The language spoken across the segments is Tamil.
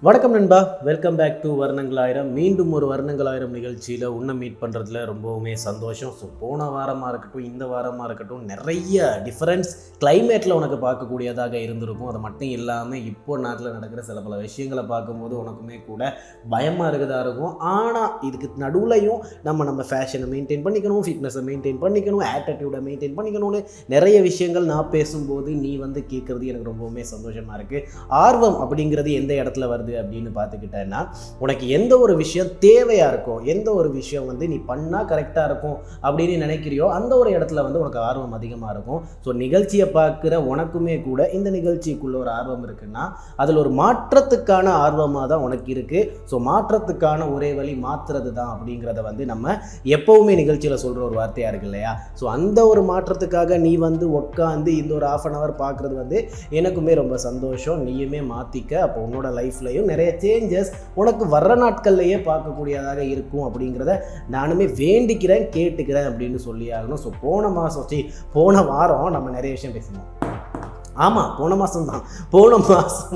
வணக்கம் நண்பா, வெல்கம் பேக் டு வர்ணங்களாயிரம். மீண்டும் ஒரு வர்ணங்களாயிரம் நிகழ்ச்சியில் உன்னை மீட் பண்ணுறதுல ரொம்பவுமே சந்தோஷம். ஸோ போன வாரமாக இருக்கட்டும், இந்த வாரமாக இருக்கட்டும், நிறைய டிஃப்ரென்ஸ் கிளைமேட்டில் உனக்கு பார்க்கக்கூடியதாக இருந்திருக்கும். அது மட்டும் இல்லாமல் இப்போ நாட்டில் நடக்கிற சில பல விஷயங்களை பார்க்கும்போது உனக்குமே கூட பயமாக இருக்கிறதா இருக்கும். ஆனால் இதுக்கு நடுவுலையும் நம்ம ஃபேஷனை மெயின்டைன் பண்ணிக்கணும், ஃபிட்னஸை மெயின்டைன் பண்ணிக்கணும், ஆட்டிடியூடை மெயின்டைன் பண்ணிக்கணும்னு நிறைய விஷயங்கள் நான் பேசும்போது நீ கேட்குறது எனக்கு ரொம்பவுமே சந்தோஷமாக இருக்குது. ஆர்வம் அப்படிங்கிறது எந்த இடத்துல வருது அப்படின்னு பார்த்துக்கிட்டேன்னா, உனக்கு எந்த ஒரு விஷயம் தேவையாக இருக்கும், எந்த ஒரு விஷயம் நீ பண்ணால் கரெக்டாக இருக்கும் அப்படின்னு நினைக்கிறியோ அந்த ஒரு இடத்துல உனக்கு ஆர்வம் அதிகமாக இருக்கும். ஸோ நிகழ்ச்சியை பார்க்குற உனக்குமே கூட இந்த நிகழ்ச்சிக்குள்ள ஒரு ஆர்வம் இருக்குன்னா அதில் ஒரு மாற்றத்துக்கான ஆர்வமாக தான் உனக்கு இருக்குது. ஸோ மாற்றத்துக்கான ஒரே வழி மாற்றுறது தான் அப்படிங்கிறத நம்ம எப்போவுமே நிகழ்ச்சியில் சொல்கிற ஒரு வார்த்தையாக இருக்கு இல்லையா? ஸோ அந்த ஒரு மாற்றத்துக்காக நீ உட்காந்து இந்த ஒரு ½ hour பார்க்குறது எனக்குமே ரொம்ப சந்தோஷம். நீயுமே மாற்றிக்க. அப்போ உன்னோட லைஃப்லையும் நிறைய சேஞ்சஸ் உனக்கு வர்ற நாட்கள்லையே பார்க்கக்கூடியதாக இருக்கும் அப்படிங்கிறத நானுமே வேண்டிக்கிறேன், கேட்டுக்கிறேன் அப்படின்னு சொல்லி ஆகணும். ஸோ போன வாரம் நம்ம நிறைய விஷயம் பேசணும். ஆமாம், போன மாதம்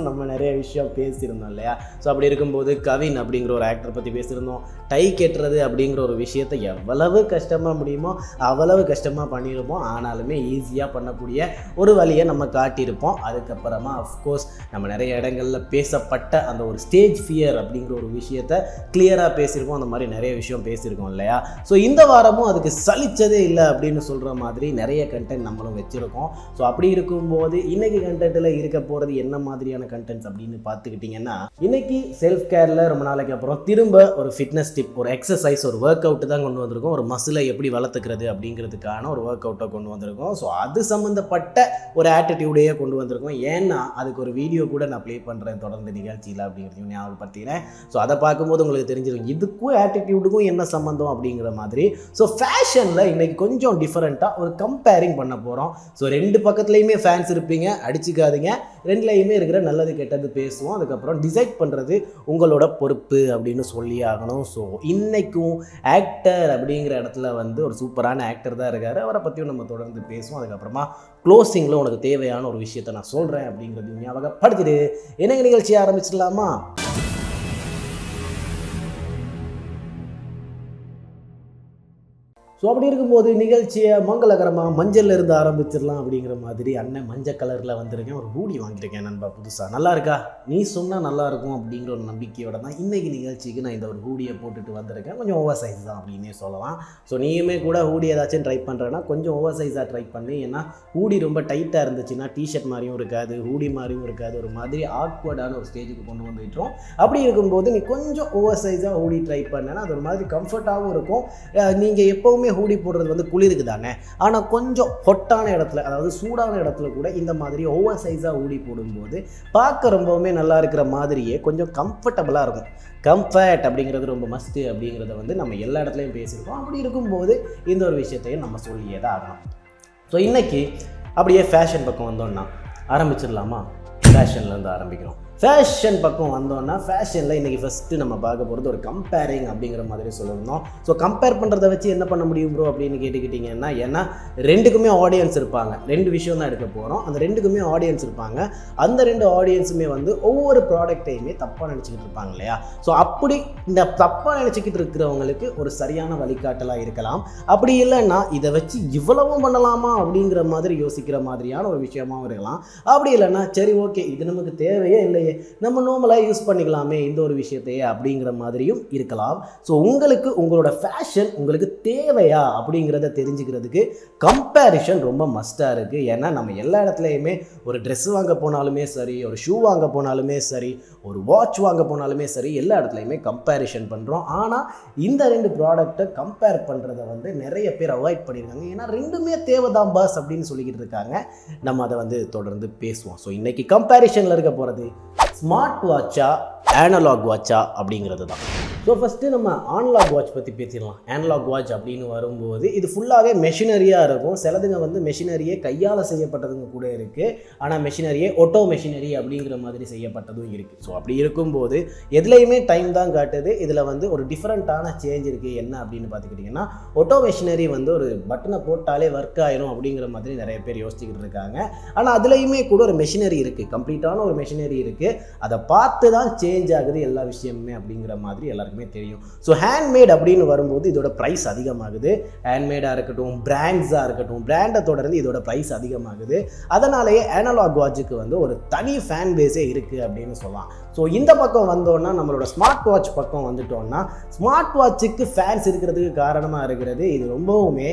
நம்ம நிறைய விஷயம் பேசியிருந்தோம் இல்லையா? ஸோ அப்படி இருக்கும்போது கவின் அப்படிங்கிற ஒரு ஆக்டரை பற்றி பேசியிருந்தோம். டை கெட்டுறது அப்படிங்கிற ஒரு விஷயத்தை எவ்வளவு கஷ்டமாக முடியுமோ அவ்வளவு கஷ்டமாக பண்ணியிருப்போம். ஆனாலுமே ஈஸியாக பண்ணக்கூடிய ஒரு வழியை நம்ம காட்டியிருப்போம். அதுக்கப்புறமா அஃப்கோர்ஸ் நம்ம நிறைய இடங்களில் பேசப்பட்ட அந்த ஒரு ஸ்டேஜ் ஃபியர் அப்படிங்கிற ஒரு விஷயத்தை கிளியராக பேசியிருக்கோம். அந்த மாதிரி நிறைய விஷயம் பேசியிருக்கோம் இல்லையா? ஸோ இந்த வாரமும் அதுக்கு சலிச்சதே இல்லை அப்படின்னு சொல்கிற மாதிரி நிறைய கண்டென்ட் நம்மளும் வச்சுருக்கோம். ஸோ அப்படி இருக்கும்போது இன்னைக்கு கண்டென்ட்ல இருக்க போறது என்ன மாதிரியான கண்டென்ட்ஸ் அப்படின்னு பார்த்துக்கிட்டிங்கன்னா, இன்னைக்கு செல்ஃப் கேர்ல ரொம்ப நாளைக்கு அப்புறம் திரும்ப ஒரு ஃபிட்னஸ் டிப், ஒரு எக்ஸசைஸ், ஒரு ஒர்க் அவுட் தான் கொண்டு வந்திருக்கோம். ஒரு மசிலை எப்படி வளர்த்துக்கிறது அப்படிங்கிறதுக்கான ஒரு ஒர்க் அவுட்டை கொண்டு வந்திருக்கோம். ஸோ அது சம்மந்தப்பட்ட ஒரு ஆட்டிடியூடையே கொண்டு வந்திருக்கோம். ஏன்னா அதுக்கு ஒரு வீடியோ கூட நான் ப்ளே பண்ணுறேன் தொடர்ந்து நிகழ்ச்சியில் அப்படிங்கிறதையும் ஞாபகப்படுத்திக்கிறேன். ஸோ அதை பார்க்கும்போது உங்களுக்கு தெரிஞ்சிடும் இதுக்கும் ஆட்டிடியூடுக்கும் என்ன சம்மந்தம் அப்படிங்கிற மாதிரி. ஸோ ஃபேஷனில் இன்னைக்கு கொஞ்சம் டிஃப்ரெண்ட்டாக ஒரு கம்பேரிங் பண்ண போகிறோம். ஸோ ரெண்டு பக்கத்துலையுமே ஃபேன்ஸ் இருப்பீங்க, அடிச்சுக்காதீங்க. ரெண்டுலையுமே இருக்கிற நல்லது கெட்டது பேசுவோம். அதுக்கப்புறம் டிசைட் பண்ணுறது உங்களோட பொறுப்பு அப்படின்னு சொல்லி ஆகணும். ஸோ இன்னைக்கும் ஆக்டர் அப்படிங்கிற இடத்துல ஒரு சூப்பரான ஆக்டர் தான் இருக்கார். அவரை பற்றியும் நம்ம தொடர்ந்து பேசுவோம். அதுக்கப்புறமா க்ளோசிங்கில் உனக்கு தேவையான ஒரு விஷயத்தை நான் சொல்கிறேன் அப்படிங்கிறது ஞாபகப்படுத்திட்டு என்ன நிகழ்ச்சியை ஆரம்பிச்சிடலாமா? ஸோ அப்படி இருக்கும்போது நிகழ்ச்சியை மங்களகரமாக மஞ்சளில் இருந்து ஆரம்பிச்சிடலாம் அப்படிங்கிற மாதிரி அண்ணன் மஞ்சள் கலரில் வந்திருக்கேன். ஒரு ஹூடி வாங்கியிருக்கேன் நண்பா, புதுசாக. நல்லா இருக்கா? நீ சொன்னால் நல்லாயிருக்கும் அப்படிங்கிற ஒரு நம்பிக்கையோட தான் இன்றைக்கி நிகழ்ச்சிக்கு நான் இந்த ஒரு ஹூடியை போட்டுட்டு வந்திருக்கேன். கொஞ்சம் ஓவர் சைஸ் தான் அப்படின்னே சொல்லலாம். ஸோ நீயுமே கூட ஹூடி ஏதாச்சும் ட்ரை பண்ணுறேன்னா கொஞ்சம் ஓவர் சைஸாக ட்ரை பண்ணி. ஏன்னா ஹூடி ரொம்ப டைட்டாக இருந்துச்சுன்னா டிஷர்ட் மாதிரியும் இருக்காது, ஹூடி மாதிரியும் இருக்காது, ஒரு மாதிரி ஆக்வர்டான ஒரு ஸ்டேஜுக்கு கொண்டு வந்துட்டோம். அப்படி இருக்கும்போது நீ கொஞ்சம் ஓவர் சைஸாக ஹூடி ட்ரை பண்ணேன்னா அது ஒரு மாதிரி கம்ஃபர்ட்டாகவும் இருக்கும். நீங்கள் எப்போவுமே ஹூடி போடுறது குளிருக்கு தானே, ஆனால் கொஞ்சம் ஹொட்டான இடத்துல, அதாவது சூடான இடத்துல கூட இந்த மாதிரி ஓவர் சைஸாக ஹூடி போடும்போது பார்க்க ரொம்பவுமே நல்லா இருக்கிற மாதிரியே கொஞ்சம் கம்ஃபர்டபுளாக இருக்கும். கம்ஃபர்ட் அப்படிங்கிறது ரொம்ப மஸ்ட்டு அப்படிங்கிறத நம்ம எல்லா இடத்துலையும் பேசியிருக்கோம். அப்படி இருக்கும்போது இந்த ஒரு விஷயத்தையும் நம்ம சொல்லியே தான் ஆகணும். ஸோ இன்றைக்கி அப்படியே ஃபேஷன் பக்கம் வந்தோன்னா ஆரம்பிச்சிடலாமா? ஃபேஷன்லேருந்து ஆரம்பிக்கிறோம். ஃபேஷன் பக்கம் வந்தோன்னா ஃபேஷனில் இன்றைக்கி ஃபஸ்ட்டு நம்ம பார்க்க போகிறது ஒரு கம்பேரிங் அப்படிங்கிற மாதிரி சொல்லியிருந்தோம். ஸோ கம்பேர் பண்ணுறதை வச்சு என்ன பண்ண முடியும் ப்ரோ அப்படின்னு கேட்டுக்கிட்டிங்கன்னா, ஏன்னா ரெண்டுக்குமே ஆடியன்ஸ் இருப்பாங்க. ரெண்டு விஷயம் தான் எடுக்க போகிறோம். அந்த ரெண்டுக்குமே ஆடியன்ஸ் இருப்பாங்க. அந்த ரெண்டு ஆடியன்ஸுமே ஒவ்வொரு ப்ராடக்டையுமே தப்பாக நினச்சிக்கிட்டு இருப்பாங்க இல்லையா? ஸோ அப்படி இந்த தப்பாக நினச்சிக்கிட்டு இருக்கிறவங்களுக்கு ஒரு சரியான வழிகாட்டலாக இருக்கலாம். அப்படி இல்லைன்னா இதை வச்சு இவ்வளவும் பண்ணலாமா அப்படிங்கிற மாதிரி யோசிக்கிற மாதிரியான ஒரு விஷயமாகவும் இருக்கலாம். அப்படி இல்லைன்னா சரி ஓகே, இது நமக்கு தேவையே இல்லையே, நம்ம நார்மலாக யூஸ் பண்ணிக்கலாமே இந்த ஒரு விஷயத்தையே அப்படிங்கிற மாதிரியும் இருக்கலாம். ஸோ உங்களோட ஃபேஷன் உங்களுக்கு தேவையா அப்படிங்கிறத தெரிஞ்சுக்கிறதுக்கு கம்பேரிஷன் ரொம்ப மஸ்ட்டாக இருக்குது. ஏன்னா நம்ம எல்லா இடத்துலையுமே ஒரு ட்ரெஸ் வாங்க போனாலுமே சரி, ஒரு ஷூ வாங்க போனாலுமே சரி, ஒரு வாட்ச் வாங்க போனாலுமே சரி, எல்லா இடத்துலையுமே கம்பேரிஷன் பண்ணுறோம். ஆனால் இந்த ரெண்டு ப்ராடக்டை கம்பேர் பண்ணுறதை நிறைய பேர் அவாய்ட் பண்ணியிருக்காங்க. ஏன்னா ரெண்டுமே தேவைதான் பாஸ் அப்படின்னு சொல்லிக்கிட்டு இருக்காங்க. நம்ம அதை தொடர்ந்து பேசுவோம். ஸோ இன்றைக்கி கம்பேரிஷனில் இருக்க போகிறது ஸ்மார்ட் வாட்சா அனலாக் வாட்சா அப்படிங்கிறது தான். ஸோ ஃபஸ்ட்டு நம்ம அனலாக் வாட்ச் பற்றி பேசிடலாம். அனலாக் வாட்ச் அப்படின்னு வரும்போது இது ஃபுல்லாகவே மெஷினரியாக இருக்கும். சிலதுங்க வந்து மெஷினரியே கையால் செய்யப்பட்டதுங்க கூட இருக்குது, ஆனால் மெஷினரியே ஒட்டோ மெஷினரி அப்படிங்கிற மாதிரி செய்யப்பட்டதும் இருக்குது. ஸோ அப்படி இருக்கும்போது எதுலேயுமே டைம் தான் காட்டுது. இதில் வந்து ஒரு டிஃப்ரெண்ட்டான சேஞ்ச் இருக்குது. என்ன அப்படின்னு பார்த்துக்கிட்டிங்கன்னா, ஒட்டோ மெஷினரி வந்து ஒரு பட்டனை போட்டாலே ஒர்க் ஆயிரும் அப்படிங்கிற மாதிரி நிறைய பேர் யோசிச்சுக்கிட்டு இருக்காங்க. ஆனால் அதுலேயுமே கூட ஒரு மெஷினரி இருக்குது, கம்ப்ளீட்டான ஒரு மெஷினரி இருக்குது. அதை பார்த்து தான் சேஞ்ச் ஆகுது எல்லா விஷயமுமே அப்படிங்கிற மாதிரி எல்லாருக்குமே தெரியும். ஸோ ஹேண்ட்மேட் அப்படின்னு வரும்போது இதோட ப்ரைஸ் அதிகமாகுது. ஹேண்ட்மேடாக இருக்கட்டும், பிராண்ட்ஸாக இருக்கட்டும், பிராண்டை தொடர்ந்து இதோட ப்ரைஸ் அதிகமாகுது. அதனாலேயே அனலாக் வாட்சுக்கு வந்து ஒரு தனி ஃபேன் பேஸே இருக்குது அப்படின்னு சொல்லலாம். ஸோ இந்த பக்கம் வந்தோன்னா நம்மளோட ஸ்மார்ட் வாட்ச் பக்கம் வந்துட்டோம்னா, ஸ்மார்ட் வாட்சுக்கு ஃபேன்ஸ் இருக்கிறதுக்கு காரணமாக இருக்கிறது இது ரொம்பவுமே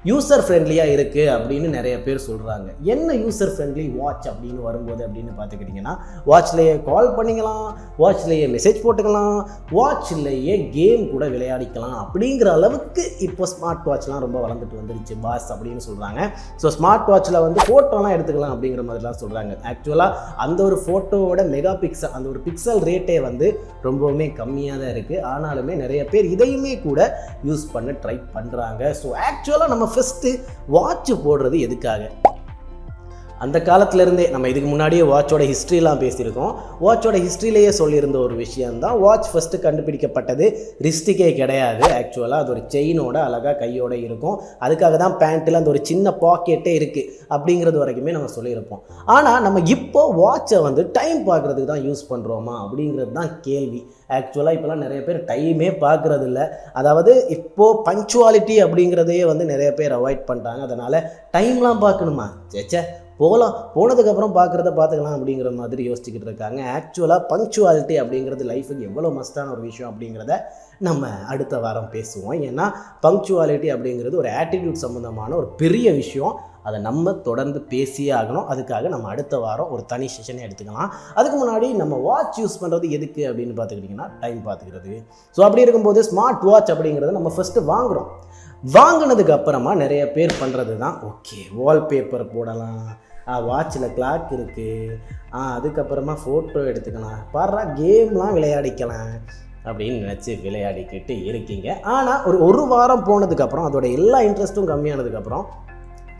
யூசர் ஃப்ரெண்ட்லியாக இருக்குது அப்படின்னு நிறைய பேர் சொல்கிறாங்க. என்ன யூசர் ஃப்ரெண்ட்லி வாட்ச் அப்படின்னு வரும்போது அப்படின்னு பார்த்துக்கிட்டிங்கன்னா, வாட்ச்லேயே கால் பண்ணிக்கலாம், வாட்ச்லேயே மெசேஜ் போட்டுக்கலாம், வாட்ச்லேயே கேம் கூட விளையாடிக்கலாம் அப்படிங்கிற அளவுக்கு இப்போ ஸ்மார்ட் வாட்ச்லாம் ரொம்ப வளர்ந்துட்டு வந்துருச்சு பாஸ் அப்படின்னு சொல்கிறாங்க. ஸோ ஸ்மார்ட் வாட்சில் வந்து ஃபோட்டோலாம் எடுத்துக்கலாம் அப்படிங்கிற மாதிரிலாம் சொல்கிறாங்க. ஆக்சுவலாக அந்த ஒரு ஃபோட்டோவோட மெகா பிக்சல், அந்த ஒரு பிக்சல் ரேட்டே வந்து ரொம்பவுமே கம்மியாக தான் இருக்குது. ஆனாலுமே நிறைய பேர் இதையுமே கூட யூஸ் பண்ண ட்ரை பண்ணுறாங்க. ஸோ ஆக்சுவலாக நம்ம ஃபஸ்ட்டு வாட்ச் போடுறது எதுக்காக? அந்த காலத்துலேருந்தே நம்ம இதுக்கு முன்னாடியே வாட்சோட ஹிஸ்ட்ரிலாம் பேசியிருக்கோம். வாட்சோட ஹிஸ்ட்ரியிலேயே சொல்லியிருந்த ஒரு விஷயந்தான், வாட்ச் ஃபஸ்ட்டு கண்டுபிடிக்கப்பட்டது ரிஸ்ட்டுக்கே கிடையாது. ஆக்சுவலாக அது ஒரு செயினோட அழகாக கையோட இருக்கும். அதுக்காக தான் பேண்ட்டில் அந்த ஒரு சின்ன பாக்கெட்டே இருக்குது அப்படிங்கிறது வரைக்குமே நம்ம சொல்லியிருப்போம். ஆனால் நம்ம இப்போ வாட்சை வந்து டைம் பார்க்குறதுக்கு தான் யூஸ் பண்ணுறோமா அப்படிங்கிறது தான் கேள்வி. ஆக்சுவலாக இப்போலாம் நிறைய பேர் டைமே பார்க்குறது இல்லை. அதாவது இப்போது பங்க்சுவாலிட்டி அப்படிங்கிறதையே வந்து நிறைய பேர் அவாய்ட் பண்ணுறாங்க. அதனால் டைம்லாம் பார்க்கணுமா, சேச்சே போனதுக்கப்புறம் பார்க்குறத பார்த்துக்கலாம் அப்படிங்கிற மாதிரி யோசிச்சுக்கிட்டு இருக்காங்க. ஆக்சுவலாக பங்க்சுவாலிட்டி அப்படிங்கிறது லைஃபுக்கு எவ்வளோ மஸ்டான ஒரு விஷயம் அப்படிங்கிறத நம்ம அடுத்த வாரம் பேசுவோம். ஏன்னா பங்க்சுவாலிட்டி அப்படிங்கிறது ஒரு ஆட்டிடியூட் சம்மந்தமான ஒரு பெரிய விஷயம். அதை நம்ம தொடர்ந்து பேசியே ஆகணும். அதுக்காக நம்ம அடுத்த வாரம் ஒரு தனி செஷனே எடுத்துக்கலாம். அதுக்கு முன்னாடி நம்ம வாட்ச் யூஸ் பண்ணுறது எதுக்கு அப்படின்னு பார்த்துக்கிட்டிங்கன்னா, டைம் பார்த்துக்கிறது. ஸோ அப்படி இருக்கும்போது ஸ்மார்ட் வாட்ச் அப்படிங்கிறத நம்ம ஃபஸ்ட்டு வாங்குகிறோம். வாங்கினதுக்கு அப்புறமா நிறைய பேர் பண்ணுறது தான், ஓகே வால்பேப்பர் போடலாம், வாட்சில் கிளாக் இருக்குது, அதுக்கப்புறமா ஃபோட்டோ எடுத்துக்கலாம், பாடுறா கேம்லாம் விளையாடிக்கலாம் அப்படின்னு நினச்சி விளையாடிக்கிட்டு இருக்கீங்க. ஆனால் ஒரு வாரம் போனதுக்கப்புறம் அதோட எல்லா இன்ட்ரெஸ்ட்டும் கம்மியானதுக்கப்புறம்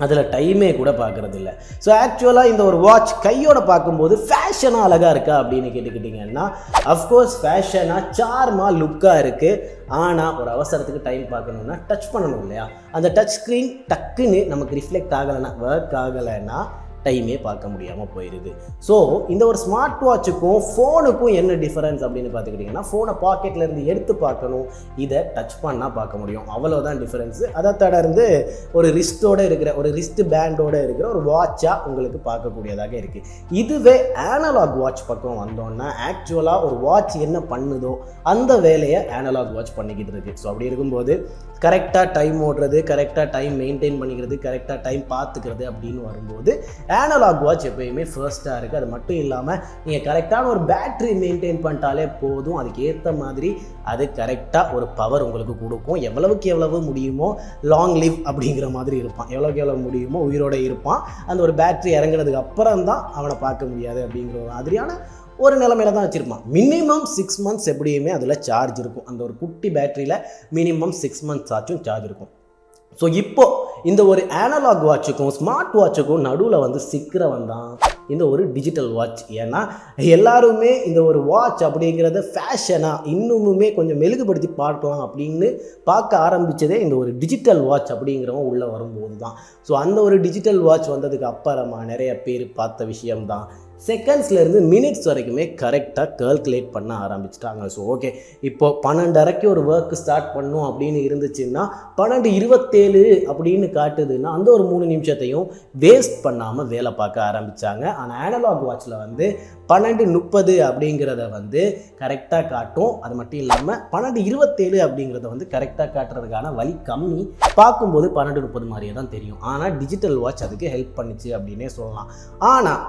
அதில் டைமே கூட பார்க்குறது இல்லை. ஸோ ஆக்சுவலாக இந்த ஒரு வாட்ச் கையோட பார்க்கும்போது ஃபேஷனாக அழகாக இருக்கா அப்படின்னு கேட்டுக்கிட்டிங்கன்னா, அஃப்கோர்ஸ் ஃபேஷனாக சார்மாக லுக்காக இருக்குது. ஆனால் ஒரு அவசரத்துக்கு டைம் பார்க்கணுன்னா டச் பண்ணணும் இல்லையா? அந்த டச் ஸ்க்ரீன் டக்குன்னு நமக்கு ரிஃப்ளெக்ட் ஆகலைன்னா, ஒர்க் ஆகலைன்னா டைமே பார்க்க முடியாமல் போயிடுது. ஸோ இந்த ஒரு ஸ்மார்ட் வாட்சுக்கும் ஃபோனுக்கும் என்ன டிஃபரன்ஸ் அப்படின்னு பார்த்துக்கிட்டிங்கன்னா, ஃபோனை பாக்கெட்லேருந்து எடுத்து பார்க்கணும், இதை டச் பண்ணால் பார்க்க முடியும், அவ்வளோதான் டிஃபரன்ஸு. அதை தொடர்ந்து ஒரு ரிஸ்ட்டோடு இருக்கிற, ஒரு ரிஸ்ட் பேண்டோடு இருக்கிற ஒரு வாட்சாக உங்களுக்கு பார்க்கக்கூடியதாக இருக்குது. இதுவே அனலாக் வாட்ச் பக்கம் வந்தோன்னா, ஆக்சுவலாக ஒரு வாட்ச் என்ன பண்ணுதோ அந்த வேலையை அனலாக் வாட்ச் பண்ணிக்கிட்டு இருக்குது. ஸோ அப்படி இருக்கும்போது கரெக்டாக டைம் ஓடுறது, கரெக்டாக டைம் மெயின்டைன் பண்ணிக்கிறது, கரெக்டாக டைம் பார்த்துக்கிறது அப்படின்னு வரும்போது அனலாக் வாட்ச் எப்போயுமே ஃபர்ஸ்ட்டாக இருக்குது. அது மட்டும் இல்லாமல் நீங்கள் கரெக்டான ஒரு பேட்ரி மெயின்டைன் பண்ணிட்டாலே போதும். அதுக்கு ஏற்ற மாதிரி அது கரெக்டாக ஒரு பவர் உங்களுக்கு கொடுக்கும். எவ்வளவுக்கு எவ்வளவு முடியுமோ லாங் லிவ் அப்படிங்கிற மாதிரி இருப்பான். எவ்வளோக்கு எவ்வளோ முடியுமோ உயிரோடு இருப்பான். அந்த ஒரு பேட்ரி இறங்குறதுக்கு அப்புறம் தான் அவனை பார்க்க முடியாது அப்படிங்கிற மாதிரியான ஒரு நிலைமையில தான் வச்சுருப்பான். மினிமம் 6 மந்த்ஸ் எப்படியுமே அதில் சார்ஜ் இருக்கும். அந்த ஒரு குட்டி பேட்டரியில் மினிமம் 6 மந்த்ஸ் ஆச்சும் சார்ஜ் இருக்கும். ஸோ இப்போது இந்த ஒரு அனலாக் வாட்சுக்கும் ஸ்மார்ட் வாட்சுக்கும் நடுவில் வந்து சிக்கிறவன் தான் இந்த ஒரு டிஜிட்டல் வாட்ச். ஏன்னா எல்லாருமே இந்த ஒரு வாட்ச் அப்படிங்கிறத ஃபேஷனாக இன்னுமுமே கொஞ்சம் மெழுகுபடுத்தி பார்க்கலாம் அப்படின்னு பார்க்க ஆரம்பித்ததே இந்த ஒரு டிஜிட்டல் வாட்ச் அப்படிங்கிறவன் உள்ளே வரும்போது தான். ஸோ அந்த ஒரு டிஜிட்டல் வாட்ச் வந்ததுக்கு அப்புறமா நிறைய பேர் பார்த்த விஷயம்தான், செகண்ட்ஸ்லேருந்து மினிட்ஸ் வரைக்குமே கரெக்டாக கால்குலேட் பண்ண ஆரம்பிச்சிட்டாங்க. ஸோ ஓகே, இப்போ 12:30க்கு ஒரு ஒர்க் ஸ்டார்ட் பண்ணும் அப்படின்னு இருந்துச்சுன்னா 12:27 அப்படின்னு காட்டுதுன்னா அந்த ஒரு 3 நிமிஷத்தையும் வேஸ்ட் பண்ணாமல் வேலை பார்க்க ஆரம்பித்தாங்க. ஆனால் அனலாக் வாட்சில் வந்து 12:30 அப்படிங்கிறத வந்து கரெக்டாக காட்டும். அது மட்டும் இல்லாமல் 12:27 அப்படிங்கிறத வந்து கரெக்டாக காட்டுறதுக்கான வழி கம்மி. பார்க்கும்போது 12:30 மாதிரியே தான் தெரியும். ஆனால் டிஜிட்டல் வாட்ச் அதுக்கு ஹெல்ப் பண்ணிச்சு அப்படின்னே சொல்லலாம். ஆனால்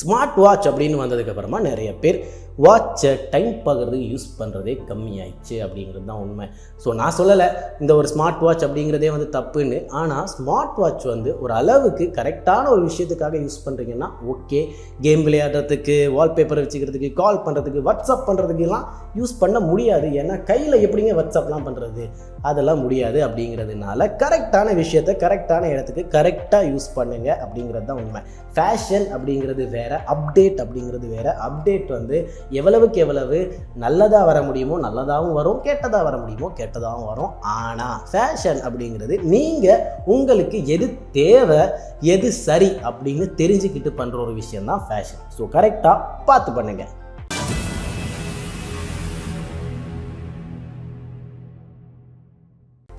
ஸ்மார்ட் வாட்ச் அப்படின்னு வந்ததுக்கப்புறமா நிறைய பேர் வாட்சை டைம் பார்க்குறதுக்கு யூஸ் பண்ணுறதே கம்மியாயிடுச்சு அப்படிங்கிறது தான் உண்மை. ஸோ நான் சொல்லலை இந்த ஒரு ஸ்மார்ட் வாட்ச் அப்படிங்கிறதே வந்து தப்புன்னு. ஆனால் ஸ்மார்ட் வாட்ச் வந்து ஒரு அளவுக்கு கரெக்டான ஒரு விஷயத்துக்காக யூஸ் பண்ணுறீங்கன்னா ஓகே. கேம் விளையாடுறதுக்கு, வால்பேப்பர் வச்சுக்கிறதுக்கு, கால் பண்ணுறதுக்கு, வாட்ஸ்அப் பண்ணுறதுக்கெல்லாம் யூஸ் பண்ண முடியாது. ஏன்னா கையில் எப்படிங்க வாட்ஸ்அப்லாம் பண்ணுறது, அதெல்லாம் முடியாது. அப்படிங்கிறதுனால கரெக்டான விஷயத்தை கரெக்டான இடத்துக்கு கரெக்டாக யூஸ் பண்ணுங்க அப்படிங்கிறது தான் உண்மை. ஃபேஷன் அப்படிங்கிறது வேறு, அப்டேட் அப்படிங்கிறது வேறு. அப்டேட் வந்து எவ்வளவுக்கு எவ்வளவு நல்லதாக வர முடியுமோ நல்லதாகவும் வரும், கெட்டதாக வர முடியுமோ கெட்டதாகவும் வரும். ஆனால் ஃபேஷன் அப்படிங்கிறது நீங்கள் உங்களுக்கு எது தேவை எது சரி அப்படின்னு தெரிஞ்சுக்கிட்டு பண்ணுற ஒரு விஷயம்தான் ஃபேஷன். ஸோ கரெக்டாக பார்த்து பண்ணுங்கள்.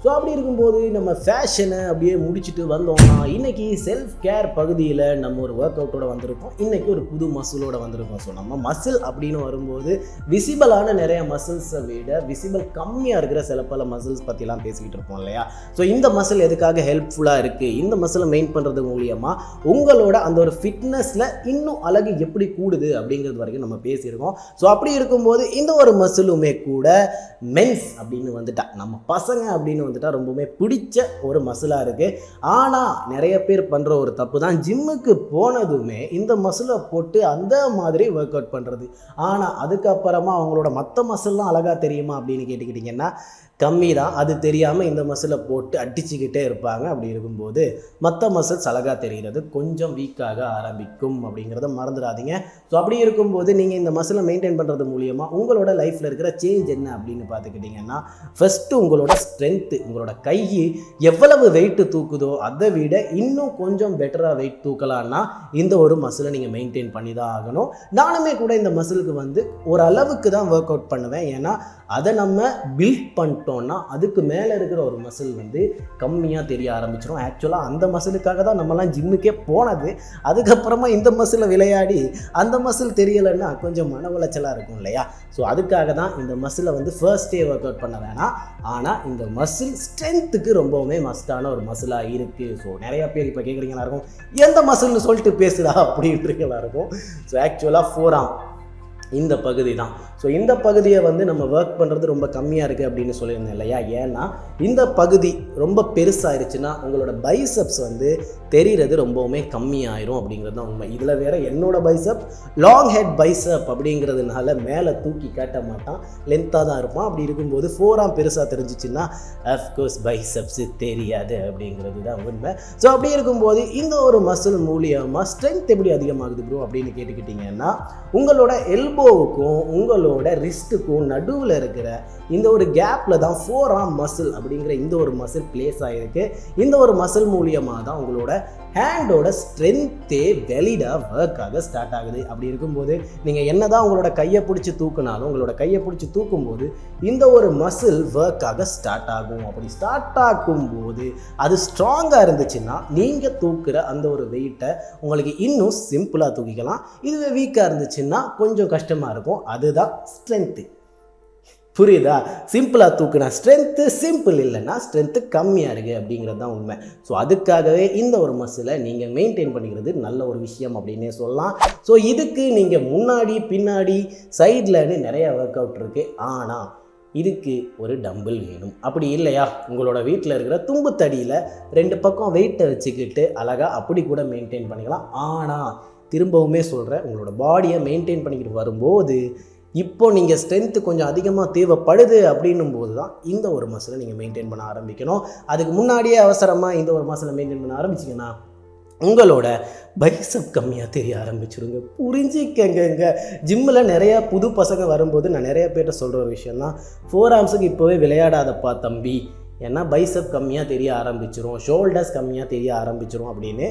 ஸோ அப்படி இருக்கும்போது நம்ம ஃபேஷனை அப்படியே முடிச்சுட்டு வந்தோம்னா இன்றைக்கி செல்ஃப் கேர் பகுதியில் நம்ம ஒரு ஒர்க் அவுட்டோட வந்திருக்கோம். இன்றைக்கி ஒரு புது மசிலோட வந்திருக்கோம். ஸோ நம்ம மசில் அப்படின்னு வரும்போது விசிபிளான நிறைய மசில்ஸை விட விசிபிள் கம்மியாக இருக்கிற சில பல மசில்ஸ் பற்றிலாம் பேசிக்கிட்டு இருப்போம் இல்லையா. ஸோ இந்த மசில் எதுக்காக ஹெல்ப்ஃபுல்லாக இருக்குது, இந்த மசிலை மெயின் பண்ணுறது மூலியமாக உங்களோட அந்த ஒரு ஃபிட்னஸில் இன்னும் அழகு எப்படி கூடுது அப்படிங்கிறது வரைக்கும் நம்ம பேசியிருக்கோம். ஸோ அப்படி இருக்கும்போது இந்த ஒரு மசிலுமே கூட மென்ஸ் அப்படின்னு வந்துட்டா, நம்ம பசங்க அப்படின்னு ரொம்பவுமே பிடிச்ச ஒரு மசிலாக இருக்குது. ஆனால் நிறைய பேர் பண்ணுற ஒரு தப்பு தான், ஜிம்முக்கு போனதுமே இந்த மசிலை போட்டு அந்த மாதிரி ஒர்க் அவுட் பண்ணுறது. ஆனால் அதுக்கப்புறமா அவங்களோட மற்ற மசில்லாம் அழகாக தெரியுமா அப்படின்னு கேட்டுக்கிட்டிங்கன்னா கம்மி தான். அது தெரியாமல் இந்த மசிலை போட்டு அடிச்சுக்கிட்டே இருப்பாங்க. அப்படி இருக்கும்போது மற்ற மசில்ஸ் அழகாக தெரிகிறது கொஞ்சம் வீக்காக ஆரம்பிக்கும் அப்படிங்கிறத மறந்துடாதீங்க. ஸோ அப்படி இருக்கும்போது நீங்கள் இந்த மசிலை மெயின்டைன் பண்ணுறது மூலியமாக உங்களோட லைஃப்பில் இருக்கிற சேஞ்ச் என்ன அப்படின்னு பார்த்துக்கிட்டிங்கன்னா ஃபஸ்ட்டு உங்களோட ஸ்ட்ரென்த்து, உங்களோட கை எவ்வளவு வெயிட்டு தூக்குதோ அதை விட இன்னும் கொஞ்சம் பெட்டராக வெயிட் தூக்கலான்னா இந்த ஒரு மசிலை நீங்கள் மெயின்டைன் பண்ணி தான் ஆகணும். நானுமே கூட இந்த மசிலுக்கு வந்து ஓரளவுக்கு தான் ஒர்க் அவுட் பண்ணுவேன். ஏன்னா அதை நம்ம பில்ட் பண்ணிட்டோம்னா அதுக்கு மேலே இருக்கிற ஒரு மசில் வந்து கம்மியாக தெரிய ஆரம்பிச்சிடும். ஆக்சுவலாக அந்த மசிலுக்காக தான் நம்மலாம் ஜிம்முக்கே போனது. அதுக்கப்புறமா இந்த மசிலை விளையாடி அந்த மசில் தெரியலைன்னா கொஞ்சம் மன உளைச்சலாக இருக்கும் இல்லையா. ஸோ அதுக்காக தான் இந்த மசிலை வந்து ஃபர்ஸ்ட் டே ஒர்க் அவுட் பண்ண வேணாம். ஆனால் இந்த மசில் ஸ்ட்ரென்த்துக்கு ரொம்பவுமே மஸ்டான ஒரு மசிலாக இருக்குது. ஸோ நிறையா பேர் இப்போ கேட்குறீங்களா இருக்கும், எந்த மசில்னு சொல்லிட்டு பேசுகிறா அப்படின்றீங்களா இருக்கும். ஸோ ஆக்சுவலாக ஃபோராம் இந்த பகுதி தான். ஸோ இந்த பகுதியை வந்து நம்ம ஒர்க் பண்ணுறது ரொம்ப கம்மியாக இருக்குது அப்படின்னு சொல்லியிருந்தேன் இல்லையா. ஏன்னா இந்த பகுதி ரொம்ப பெருசாகிருச்சுன்னா உங்களோட பைசப்ஸ் வந்து தெரிகிறது ரொம்பவுமே கம்மியாயிரும் அப்படிங்கிறது தான் உண்மை. இதில் வேறு என்னோட பைசப் லாங் ஹெட் பைசப் அப்படிங்கிறதுனால மேலே தூக்கி காட்ட மாட்டான், லென்த்தாக தான் இருப்பான். அப்படி இருக்கும்போது ஃபோராம் பெருசாக தெரிஞ்சிச்சுன்னா அஃப்கோர்ஸ் பைசப்ஸ் தெரியாது அப்படிங்கிறது தான் உண்மை. ஸோ அப்படி இருக்கும்போது இந்த ஒரு மசில் மூலியமாக ஸ்ட்ரென்த் எப்படி அதிகமாகுது ப்ரோ அப்படின்னு கேட்டுக்கிட்டிங்கன்னா உங்களோட எல்போவுக்கும் உங்களோட ரிஸ்ட்டுக்கும் நடுவில் இருக்கிற இந்த ஒரு கேப்பில் தான் ஃபோராம் மசில் அப்படிங்கிற இந்த ஒரு மசில் பிளேஸ் ஆகிருக்கு. இந்த ஒரு மசில் மூலியமாக தான் உங்களோட ஹேண்டோட ஸ்ட்ரென்த்தே வெளிடாக ஒர்க் ஆக ஸ்டார்ட் ஆகுது. அப்படி இருக்கும்போது நீங்கள் என்ன தான் உங்களோட கையை பிடிச்சி தூக்குனாலும் உங்களோட கையை பிடிச்சி தூக்கும்போது இந்த ஒரு மசில் ஒர்க் ஆக ஸ்டார்ட் ஆகும். அப்படி ஸ்டார்ட் ஆகும்போது அது ஸ்ட்ராங்காக இருந்துச்சுன்னா நீங்கள் தூக்குற அந்த ஒரு வெயிட்டை உங்களுக்கு இன்னும் சிம்பிளாக தூக்கிக்கலாம். இதுவே வீக்காக இருந்துச்சுன்னா கொஞ்சம் கஷ்டமாக இருக்கும். அதுதான் ஸ்ட்ரென்த்து. புரியுதா? சிம்பிளாக தூக்குனா ஸ்ட்ரென்த்து, சிம்பிள் இல்லைன்னா ஸ்ட்ரென்த்து கம்மியாக இருக்குது அப்படிங்கிறது தான் உண்மை. ஸோ அதுக்காகவே இந்த ஒரு மசிலை நீங்கள் மெயின்டைன் பண்ணிக்கிறது நல்ல ஒரு விஷயம் அப்படின்னே சொல்லலாம். ஸோ இதுக்கு நீங்கள் முன்னாடி பின்னாடி சைட்லன்னு நிறையா ஒர்க் அவுட் இருக்குது. ஆனால் இதுக்கு ஒரு டம்பிள் வேணும். அப்படி இல்லையா உங்களோட வீட்டில் இருக்கிற தும்பு தடியில் 2 பக்கம் வெயிட்டை வச்சுக்கிட்டு அழகாக அப்படி கூட மெயின்டைன் பண்ணிக்கலாம். ஆனால் திரும்பவுமே சொல்கிறேன், உங்களோட பாடியை மெயின்டைன் பண்ணிக்கிட்டு வரும்போது இப்போ நீங்கள் ஸ்ட்ரென்த்து கொஞ்சம் அதிகமாக தேவைப்படுது அப்படின்னும் போது தான் இந்த ஒரு மசிலை நீங்கள் மெயின்டைன் பண்ண ஆரம்பிக்கணும். அதுக்கு முன்னாடியே அவசரமாக இந்த ஒரு மசிலை மெயின்டைன் பண்ண ஆரம்பிச்சிங்கன்னா உங்களோட பைசப் கம்மியாக தெரிய ஆரம்பிச்சிருங்க. புரிஞ்சிக்கங்க. ஜிம்மில் நிறையா புது பசங்க வரும்போது நான் நிறைய பேர்கிட்ட சொல்கிற ஒரு விஷயம் தான், 4 ஆர்ம்ஸுக்கு இப்போவே விளையாடாதப்பா தம்பி, ஏன்னா பைசப் கம்மியாக தெரிய ஆரம்பிச்சிரும், ஷோல்டர்ஸ் கம்மியாக தெரிய ஆரம்பிச்சிரும் அப்படின்னு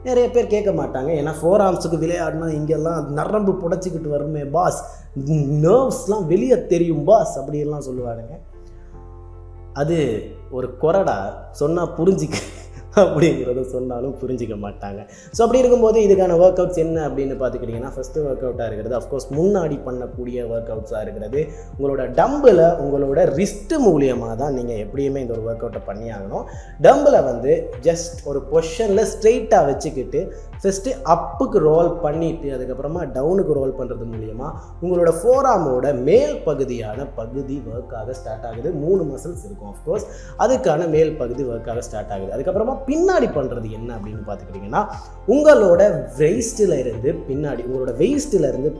நிறைய பேர் கேட்க மாட்டாங்க. ஏன்னா 4 ஆர்ம்ஸுக்கு விளையாடினா இங்கெல்லாம் நரம்பு புடைச்சிக்கிட்டு வருமே பாஸ், நர்வ்ஸ்லாம் வெளியே தெரியும் பாஸ் அப்படின்லாம் சொல்லுவானுங்க. அது ஒரு கொரடா, சொன்னால் புரிஞ்சிக்க அப்படிங்கிறத சொன்னாலும் புரிஞ்சிக்க மாட்டாங்க. ஸோ அப்படி இருக்கும்போது இதுக்கான ஒர்க் அவுட்ஸ் என்ன அப்படின்னு பார்த்துக்கிட்டிங்கன்னா ஃபஸ்ட்டு ஒர்க் அவுட்டாக இருக்கிறது அஃப்கோர்ஸ் முன்னாடி பண்ணக்கூடிய ஒர்க் அவுட்ஸாக இருக்கிறது உங்களோட டம்பில் உங்களோட ரிஸ்ட்டு மூலியமாக தான் நீங்கள் எப்படியுமே இந்த ஒரு ஒர்க் அவுட்டை பண்ணி ஆகணும். டம்பில் வந்து ஜஸ்ட் ஒரு பொசிஷனில் ஸ்ட்ரெயிட்டாக வச்சுக்கிட்டு ஃபஸ்ட்டு அப்புக்கு ரோல் பண்ணிவிட்டு அதுக்கப்புறமா டவுனுக்கு ரோல் பண்ணுறது மூலிமா உங்களோட ஃபோராமோட மேல் பகுதியான பகுதி ஒர்க் ஆக ஸ்டார்ட் ஆகுது. 3 மசில்ஸ் இருக்கும் ஆஃப்கோர்ஸ், அதுக்கான மேல் பகுதி ஒர்க் ஆக ஸ்டார்ட் ஆகுது. அதுக்கப்புறமா பின்னாடி பண்ணுறது என்ன அப்படின்னு பார்த்துக்கிட்டிங்கன்னா, உங்களோட வெயிஸ்ட்டில் இருந்து பின்னாடி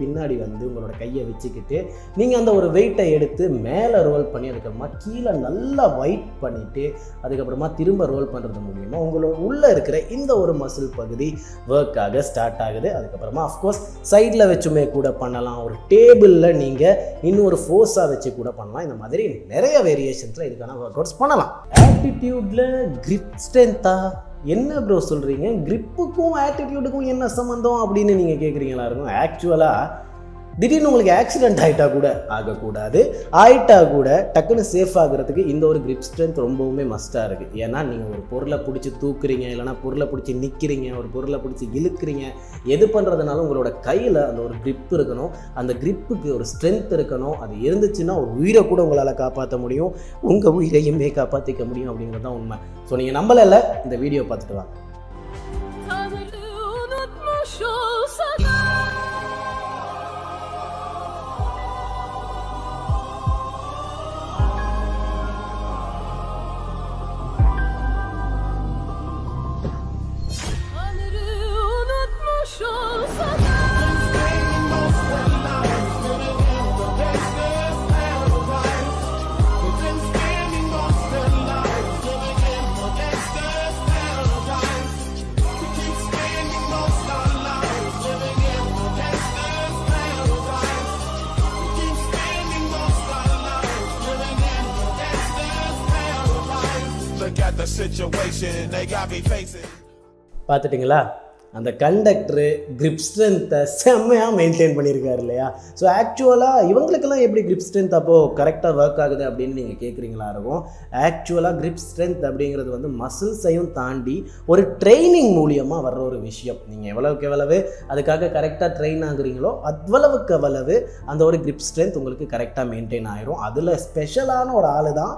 பின்னாடி வந்து உங்களோட கையை வச்சுக்கிட்டு நீங்கள் அந்த ஒரு வெயிட்டை எடுத்து மேலே ரோல் பண்ணி அதுக்கப்புறமா கீழே நல்லா வெயிட் பண்ணிவிட்டு அதுக்கப்புறமா திரும்ப ரோல் பண்ணுறது மூலிமா உங்களோட உள்ளே இருக்கிற இந்த ஒரு மசில் பகுதி ஒர்க் ஆக ஸ்டார்ட் ஆகுது. அதுக்கப்புறமா அஃப்கோர்ஸ் சைடில் வச்சுமே கூட பண்ணலாம், ஒரு டேபிளில் நீங்கள் இன்னொரு ஃபோர்ஸாக வச்சு கூட பண்ணலாம். இந்த மாதிரி நிறைய வேரியேஷன்ஸில் இதுக்கான ஒர்க் அவுட்ஸ் பண்ணலாம். ஆட்டிடியூடில் கிரிப் ஸ்ட்ரென்த்தா என்ன ப்ரோ சொல்கிறீங்க, கிரிப்புக்கும் ஆட்டிடியூடுக்கும் என்ன சம்மந்தம் அப்படின்னு நீங்கள் கேட்குறீங்களா இருக்கும். ஆக்சுவலாக திடீர்னு உங்களுக்கு ஆக்சிடென்ட் ஆகிட்டா கூட ஆகக்கூடாது, ஆகிட்டா கூட டக்குன்னு சேஃப் ஆகிறதுக்கு இந்த ஒரு கிரிப் ஸ்ட்ரென்த் ரொம்பவுமே மஸ்ட்டாக இருக்குது. ஏன்னா நீங்கள் ஒரு பொருளை பிடிச்சி தூக்குறீங்க, இல்லைனா பொருளை பிடிச்சி நிற்கிறீங்க, ஒரு பொருளை பிடிச்சி இழுக்கிறீங்க, எது பண்ணுறதுனால உங்களோட கையில் அந்த ஒரு கிரிப் இருக்கணும், அந்த கிரிப்புக்கு ஒரு ஸ்ட்ரென்த் இருக்கணும். அது இருந்துச்சுன்னா ஒரு உயிரை கூட உங்களால் காப்பாற்ற முடியும், உங்கள் உயிரையுமே காப்பாற்றிக்க முடியும் அப்படிங்கிறது தான் உண்மை. ஸோ நீங்கள் நம்பலை, இந்த வீடியோ பார்த்துட்டு வாங்க. பார்த்துட்டிங்களா, அந்த கண்டக்டரு கிரிப் ஸ்ட்ரென்த்தை செம்மையாக மெயின்டைன் பண்ணியிருக்காரு இல்லையா. ஸோ ஆக்சுவலாக இவங்களுக்கெல்லாம் எப்படி கிரிப் ஸ்ட்ரென்த் அப்போது கரெக்டாக ஒர்க் ஆகுது அப்படின்னு நீங்கள் கேட்குறீங்களா இருக்கும். ஆக்சுவலாக கிரிப் ஸ்ட்ரென்த் அப்படிங்கிறது வந்து மசில்ஸையும் தாண்டி ஒரு ட்ரைனிங் மூலியமாக வர்ற ஒரு விஷயம். நீங்கள் எவ்வளவு அதுக்காக கரெக்டாக ட்ரெயின் ஆகுறீங்களோ அவ்வளவு அந்த ஒரு கிரிப் ஸ்ட்ரென்த் உங்களுக்கு கரெக்டாக மெயின்டைன் ஆகிரும். அதில் ஸ்பெஷலான ஒரு ஆள் தான்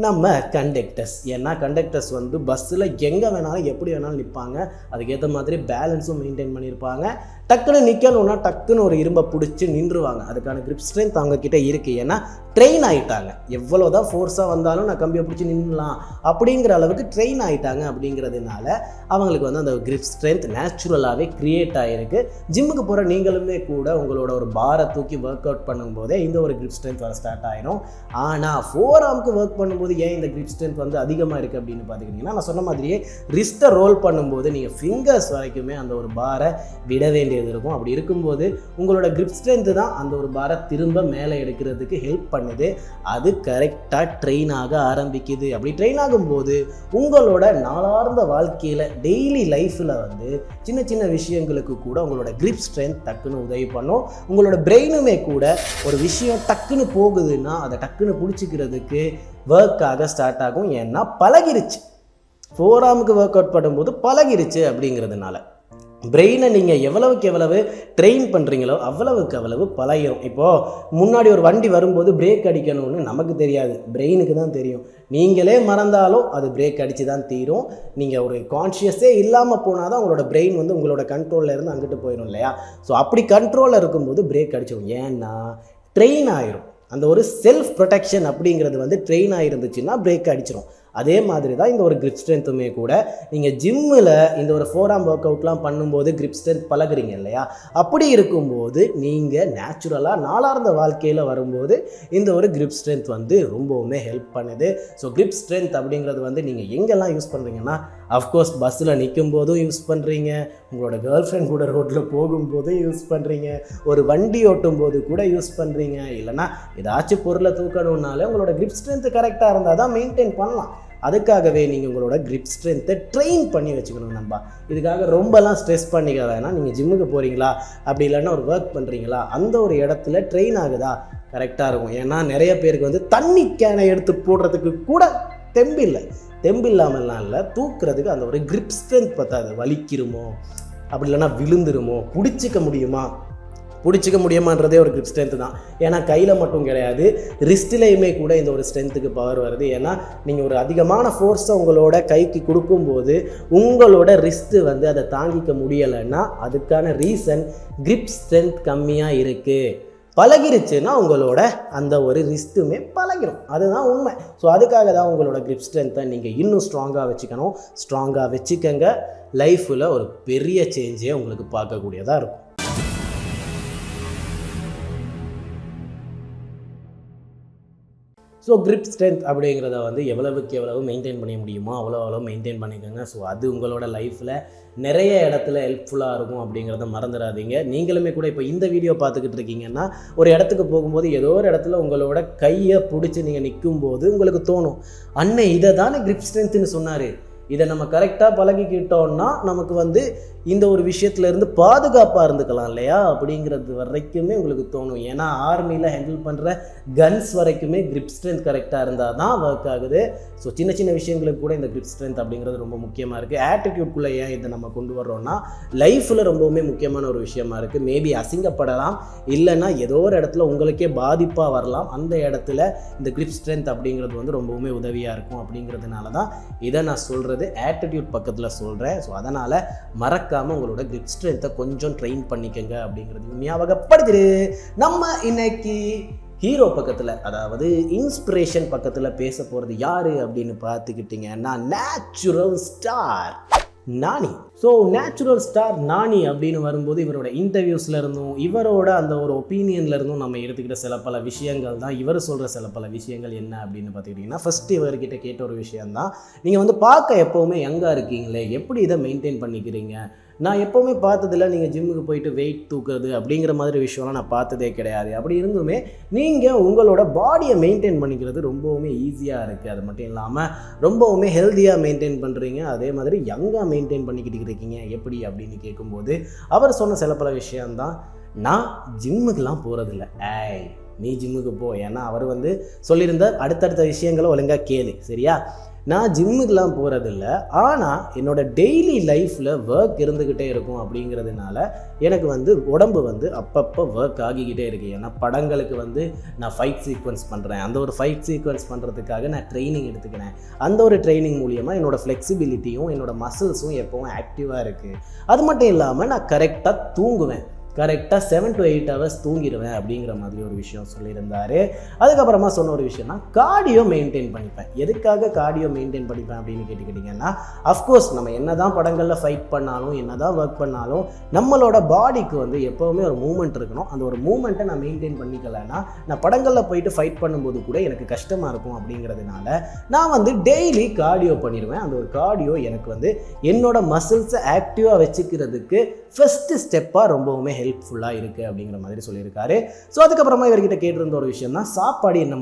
நம்ம கண்டக்டர்ஸ். ஏன்னா கண்டக்டர்ஸ் வந்து பஸ்ஸில் எங்கே வேணாலும் எப்படி வேணாலும் நிற்பாங்க, அதுக்கேற்ற மாதிரி பேலன்ஸும் மெயின்டைன் பண்ணியிருப்பாங்க. டக்குன்னு நிற்கணுன்னா டக்குன்னு ஒரு இரும்பை பிடிச்சி நின்றுவாங்க. அதுக்கான கிரிப் ஸ்ட்ரென்த் அவங்கக்கிட்ட இருக்குது. ஏன்னா ட்ரெயின் ஆகிட்டாங்க, எவ்வளோ தான் ஃபோர்ஸாக வந்தாலும் நான் கம்பியை பிடிச்சி நின்றுலாம் அப்படிங்கிற அளவுக்கு ட்ரெயின் ஆகிட்டாங்க. அப்படிங்கிறதுனால அவங்களுக்கு வந்து அந்த கிரிப் ஸ்ட்ரென்த் நேச்சுரலாகவே க்ரியேட் ஆகிருக்கு. ஜிம்முக்கு போகிற நீங்களுமே கூட உங்களோட ஒரு பாரை தூக்கி ஒர்க் அவுட் பண்ணும்போதே இந்த ஒரு கிரிப் ஸ்ட்ரென்த் வர ஸ்டார்ட் ஆகிடும். ஆனால் ஃபோர் ஆர்முக்கு ஒர்க் பண்ணும்போது ஏன் இந்த கிரிப் ஸ்ட்ரென்த் வந்து அதிகமாக இருக்குது அப்படின்னு பார்த்துக்கிட்டிங்கன்னா, நான் சொன்ன மாதிரியே ரிஸ்ட்டை ரோல் பண்ணும்போது நீங்கள் ஃபிங்கர்ஸ் வரைக்குமே அந்த ஒரு பாரை விட வேண்டியது இருக்கும். அப்படி இருக்கும்போது உங்களோட கிரிப் ஸ்ட்ரென்த் தான் அந்த ஒரு பாரை திரும்ப மேலே எடுக்கிறதுக்கு ஹெல்ப் பண்ணுது. அது கரெக்டாக ட்ரெயின் ஆக ஆரம்பிக்குது. அப்படி ட்ரெயின் ஆகும்போது உங்களோட நாளார்ந்த வாழ்க்கையில் டெய்லி லைஃப்பில் வந்து சின்ன சின்ன விஷயங்களுக்கு கூட உங்களோட கிரிப் ஸ்ட்ரென்த் டக்குன்னு உதவி பண்ணும். உங்களோட பிரெயினுமே கூட ஒரு விஷயம் டக்குன்னு போகுதுன்னா அதை டக்குன்னு பிடிச்சிக்கிறதுக்கு ஒர்க் ஆக ஸ்டார்ட் ஆகும். ஏன்னா பழகிருச்சு, ஃபோர் ஆர்முக்கு ஒர்க் அவுட் பண்ணும்போது பழகிருச்சு. அப்படிங்கிறதுனால பிரெயினை நீங்கள் எவ்வளவு ட்ரெயின் பண்ணுறீங்களோ அவ்வளவு பழகிடும். இப்போது முன்னாடி ஒரு வண்டி வரும்போது பிரேக் அடிக்கணும்னு நமக்கு தெரியாது, பிரெயினுக்கு தான் தெரியும். நீங்களே மறந்தாலும் அது பிரேக் அடித்து தான் தீரும். நீங்கள் ஒரு கான்ஷியஸே இல்லாமல் போனால் தான் உங்களோட பிரெயின் வந்து உங்களோட கண்ட்ரோலில் இருந்து அங்கிட்டு போயிடும் இல்லையா. ஸோ அப்படி கண்ட்ரோலில் இருக்கும்போது பிரேக் அடிச்சிடும். ஏன்னா ட்ரெயின் ஆயிரும். அந்த ஒரு செல்ஃப் ப்ரொடெக்ஷன் அப்படிங்கிறது வந்து ட்ரெயின் ஆகிருந்துச்சுன்னா பிரேக் அடிச்சிடும். அதே மாதிரி தான் இந்த ஒரு கிரிப் ஸ்ட்ரென்த்துமே கூட. நீங்கள் ஜிம்மில் இந்த ஒரு ஃபோர் ஆர்ம் ஒர்க் அவுட்லாம் பண்ணும்போது கிரிப் ஸ்ட்ரென்த் பழகுறீங்க இல்லையா, அப்படி இருக்கும்போது நீங்கள் நேச்சுரலாக நாளார்ந்த வாழ்க்கையில் வரும்போது இந்த ஒரு கிரிப் ஸ்ட்ரென்த் வந்து ரொம்பவுமே ஹெல்ப் பண்ணுது. ஸோ கிரிப் ஸ்ட்ரென்த் அப்படிங்கிறது வந்து நீங்கள் எங்கெல்லாம் யூஸ் பண்ணுறீங்கன்னா, அஃப்கோர்ஸ் பஸ்ஸில் நிற்கும் போதும் யூஸ் பண்ணுறீங்க, உங்களோட கேர்ள் ஃப்ரெண்ட் கூட ரோட்டில் போகும்போதும் யூஸ் பண்ணுறீங்க, ஒரு வண்டி ஓட்டும் போது கூட யூஸ் பண்ணுறீங்க, இல்லைனா ஏதாச்சும் பொருளை தூக்கணுன்னாலே உங்களோட கிரிப் ஸ்ட்ரென்த்து கரெக்டாக இருந்தால் தான் மெயின்டைன் பண்ணலாம். அதுக்காகவே நீங்கள் உங்களோட கிரிப் ஸ்ட்ரென்த்தை ட்ரெயின் பண்ணி வச்சுக்கணும் நண்பா. இதுக்காக ரொம்பலாம் ஸ்ட்ரெஸ் பண்ணிக்க வேணாம். நீங்கள் ஜிம்முக்கு போகிறீங்களா, அப்படி இல்லைன்னா ஒரு ஒர்க் பண்ணுறீங்களா, அந்த ஒரு இடத்துல ட்ரெயின் ஆகுதா கரெக்டாக இருக்கும். ஏன்னா நிறைய பேருக்கு வந்து தண்ணி கேனை எடுத்து போடுறதுக்கு கூட தெம்பு இல்லாமல்லாம் இல்லை, தூக்குறதுக்கு அந்த ஒரு கிரிப் ஸ்ட்ரென்த் பத்தாது. வலிக்கிறோமோ, அப்படி இல்லைன்னா விழுந்துருமோ, பிடிச்சிக்க முடியுமா, பிடிச்சிக்க முடியுமான்றதே ஒரு கிரிப் ஸ்ட்ரென்த் தான். ஏன்னா கையில் மட்டும் கிடையாது, ரிஸ்ட்லேயுமே கூட இந்த ஒரு ஸ்ட்ரென்த்துக்கு பவர் வருது. ஏன்னா நீங்கள் ஒரு அதிகமான ஃபோர்ஸை உங்களோட கைக்கு கொடுக்கும்போது உங்களோட ரிஸ்ட்டு வந்து அதை தாங்கிக்க முடியலைன்னா அதுக்கான ரீசன் கிரிப் ஸ்ட்ரென்த் கம்மியாக இருக்குது. பழகிருச்சுன்னா உங்களோட அந்த ஒரு ரிஸ்ட்டுமே பழகிடும், அதுதான் உண்மை. ஸோ அதுக்காக தான் உங்களோட கிரிப் ஸ்ட்ரென்த்தை நீங்கள் இன்னும் ஸ்ட்ராங்காக வச்சுக்கணும். ஸ்ட்ராங்காக வச்சுக்கங்க, லைஃப்பில் ஒரு பெரிய சேஞ்சே உங்களுக்கு பார்க்கக்கூடியதாக இருக்கும். ஸோ கிரிப் ஸ்ட்ரென்த் அப்படிங்கிறத வந்து எவ்வளவுக்கு எவ்வளவு மெயின்டைன் பண்ண முடியுமோ அவ்வளோ மெயின்டைன் பண்ணிக்கோங்க. ஸோ அது உங்களோட லைஃப்பில் நிறைய இடத்துல ஹெல்ப்ஃபுல்லாக இருக்கும் அப்படிங்கிறத மறந்துடாதீங்க. நீங்களுமே கூட இப்போ இந்த வீடியோ பார்த்துக்கிட்டு இருக்கீங்கன்னா ஒரு இடத்துக்கு போகும்போது ஏதோ ஒரு இடத்துல உங்களோட கையை பிடிச்சி நீங்கள் நிற்கும்போது உங்களுக்கு தோணும், அண்ணே இதை தானே கிரிப் ஸ்ட்ரென்த்துன்னு சொன்னார், இதை நம்ம கரெக்டாக பழகிக்கிட்டோன்னா நமக்கு வந்து இந்த ஒரு விஷயத்துலேருந்து பாதுகாப்பாக இருந்துக்கலாம் இல்லையா அப்படிங்கிறது வரைக்குமே உங்களுக்கு தோணும். ஏன்னா ஆர்மியில் ஹேண்டில் பண்ணுற கன்ஸ் வரைக்குமே கிரிப் ஸ்ட்ரென்த் கரெக்டாக இருந்தால் தான் ஒர்க் ஆகுது. ஸோ சின்ன சின்ன விஷயங்களுக்கு கூட இந்த கிரிப் ஸ்ட்ரென்த் அப்படிங்கிறது ரொம்ப முக்கியமாக இருக்குது. ஆட்டிடியூட்குள்ளே ஏன் இதை நம்ம கொண்டு வர்றோம்னா லைஃப்பில் ரொம்பவுமே முக்கியமான ஒரு விஷயமா இருக்குது. மேபி அசிங்கப்படலாம், இல்லைன்னா ஏதோ ஒரு இடத்துல உங்களுக்கே பாதிப்பாக வரலாம். அந்த இடத்துல இந்த கிரிப் ஸ்ட்ரென்த் அப்படிங்கிறது வந்து ரொம்பவுமே உதவியாக இருக்கும். அப்படிங்கிறதுனால தான் இதை நான் சொல்கிறது ஆட்டிடியூட் பக்கத்தில் சொல்கிறேன். ஸோ அதனால் மறக்காமல் உங்களோட கிரிப் ஸ்ட்ரென்த்தை கொஞ்சம் ட்ரெயின் பண்ணிக்கங்க அப்படிங்கிறது ஞாபகப்படுத்துது. நம்ம இன்னைக்கு ஹீரோ பக்கத்தில், அதாவது இன்ஸ்பிரேஷன் பக்கத்தில் பேச போகிறது யார் அப்படின்னு பார்த்துக்கிட்டிங்கன்னா நேச்சுரல் ஸ்டார் நானி. ஸோ நேச்சுரல் ஸ்டார் நானி அப்படின்னு வரும்போது இவரோட இன்டர்வியூஸில் இருந்தும் இவரோட அந்த ஒரு ஒப்பீனியனில் இருந்தும் நம்ம எடுத்துக்கிட்ட சில பல விஷயங்கள் தான் இவர் சொல்கிற சில பல விஷயங்கள் என்ன அப்படின்னு பார்த்துக்கிட்டிங்கன்னா, ஃபஸ்ட்டு இவர்கிட்ட கேட்ட ஒரு விஷயந்தான், நீங்கள் வந்து பார்க்க எப்போவுமே யங்காக இருக்கீங்களே, எப்படி இதை மெயின்டைன் பண்ணிக்கிறீங்க? நான் எப்போவுமே பார்த்ததில்ல நீங்கள் ஜிம்முக்கு போயிட்டு வெயிட் தூக்குறது அப்படிங்கிற மாதிரி விஷயம்லாம் நான் பார்த்ததே கிடையாது. அப்படி இருந்துமே நீங்கள் உங்களோட பாடியை மெயின்டைன் பண்ணிக்கிறது ரொம்பவுமே ஈஸியாக இருக்குது. அது மட்டும் இல்லாமல் ரொம்பவுமே ஹெல்த்தியாக மெயின்டைன் பண்ணுறீங்க, அதே மாதிரி யங்காக மெயின்டைன் பண்ணிக்கிட்டு இருக்கீங்க, எப்படி அப்படின்னு கேட்கும்போது அவர் சொன்ன சில பல விஷயந்தான், நான் ஜிம்முக்கெலாம் போகிறதில்ல, நீ ஜிம்முக்கு போ. ஏன்னா அவர் வந்து சொல்லியிருந்த அடுத்தடுத்த விஷயங்களை ஒழுங்காக கேளு, சரியா? நான் ஜிம்முக்கெலாம் போகிறதில்ல, ஆனால் என்னோடய டெய்லி லைஃப்பில் ஒர்க் இருந்துக்கிட்டே இருக்கும். அப்படிங்கிறதுனால எனக்கு வந்து உடம்பு வந்து அப்பப்போ ஒர்க் ஆகிக்கிட்டே இருக்குது. ஏன்னா படங்களுக்கு வந்து நான் ஃபைட் சீக்வன்ஸ் பண்ணுறேன், அந்த ஒரு ஃபைட் சீக்வன்ஸ் பண்ணுறதுக்காக நான் ட்ரைனிங் எடுத்துக்கிறேன். அந்த ஒரு ட்ரைனிங் மூலியமாக என்னோடய ஃப்ளெக்சிபிலிட்டியும் என்னோடய மசில்ஸும் எப்போவும் ஆக்டிவாக இருக்குது. அது மட்டும் இல்லாமல் நான் கரெக்டாக தூங்குவேன், கரெக்டாக 7 to 8 hours தூங்கிடுவேன் அப்படிங்கிற மாதிரி ஒரு விஷயம் சொல்லியிருந்தார். அதுக்கப்புறமா சொன்ன ஒரு விஷயம்னா கார்டியோ மெயின்டைன் பண்ணிப்பேன். எதுக்காக கார்டியோ மெயின்டைன் பண்ணிப்பேன் அப்படின்னு கேட்டுக்கிட்டிங்கன்னா, அஃப்கோர்ஸ் நம்ம என்ன தான் படங்களில் ஃபைட் பண்ணாலும் என்ன தான் ஒர்க் பண்ணாலும் நம்மளோட பாடிக்கு வந்து எப்போவுமே ஒரு மூமெண்ட் இருக்கணும். அந்த ஒரு மூமெண்ட்டை நான் மெயின்டைன் பண்ணிக்கலைன்னா நான் படங்களில் போயிட்டு ஃபைட் பண்ணும்போது கூட எனக்கு கஷ்டமாக இருக்கும். அப்படிங்கிறதுனால நான் வந்து டெய்லி கார்டியோ பண்ணிடுவேன். அந்த ஒரு கார்டியோ எனக்கு வந்து என்னோட மசில்ஸை ஆக்டிவாக வச்சுக்கிறதுக்கு ஃபஸ்ட்டு ஸ்டெப்பாக ரொம்பவுமே ஹெல்ப்ஃபுல்லாக இருக்குது அப்படிங்கிற மாதிரி சொல்லியிருக்காரு. ஸோ அதுக்கப்புறமா இவர்கிட்ட கேட்டிருந்த ஒரு விஷயம் தான், சாப்பாடு என்ன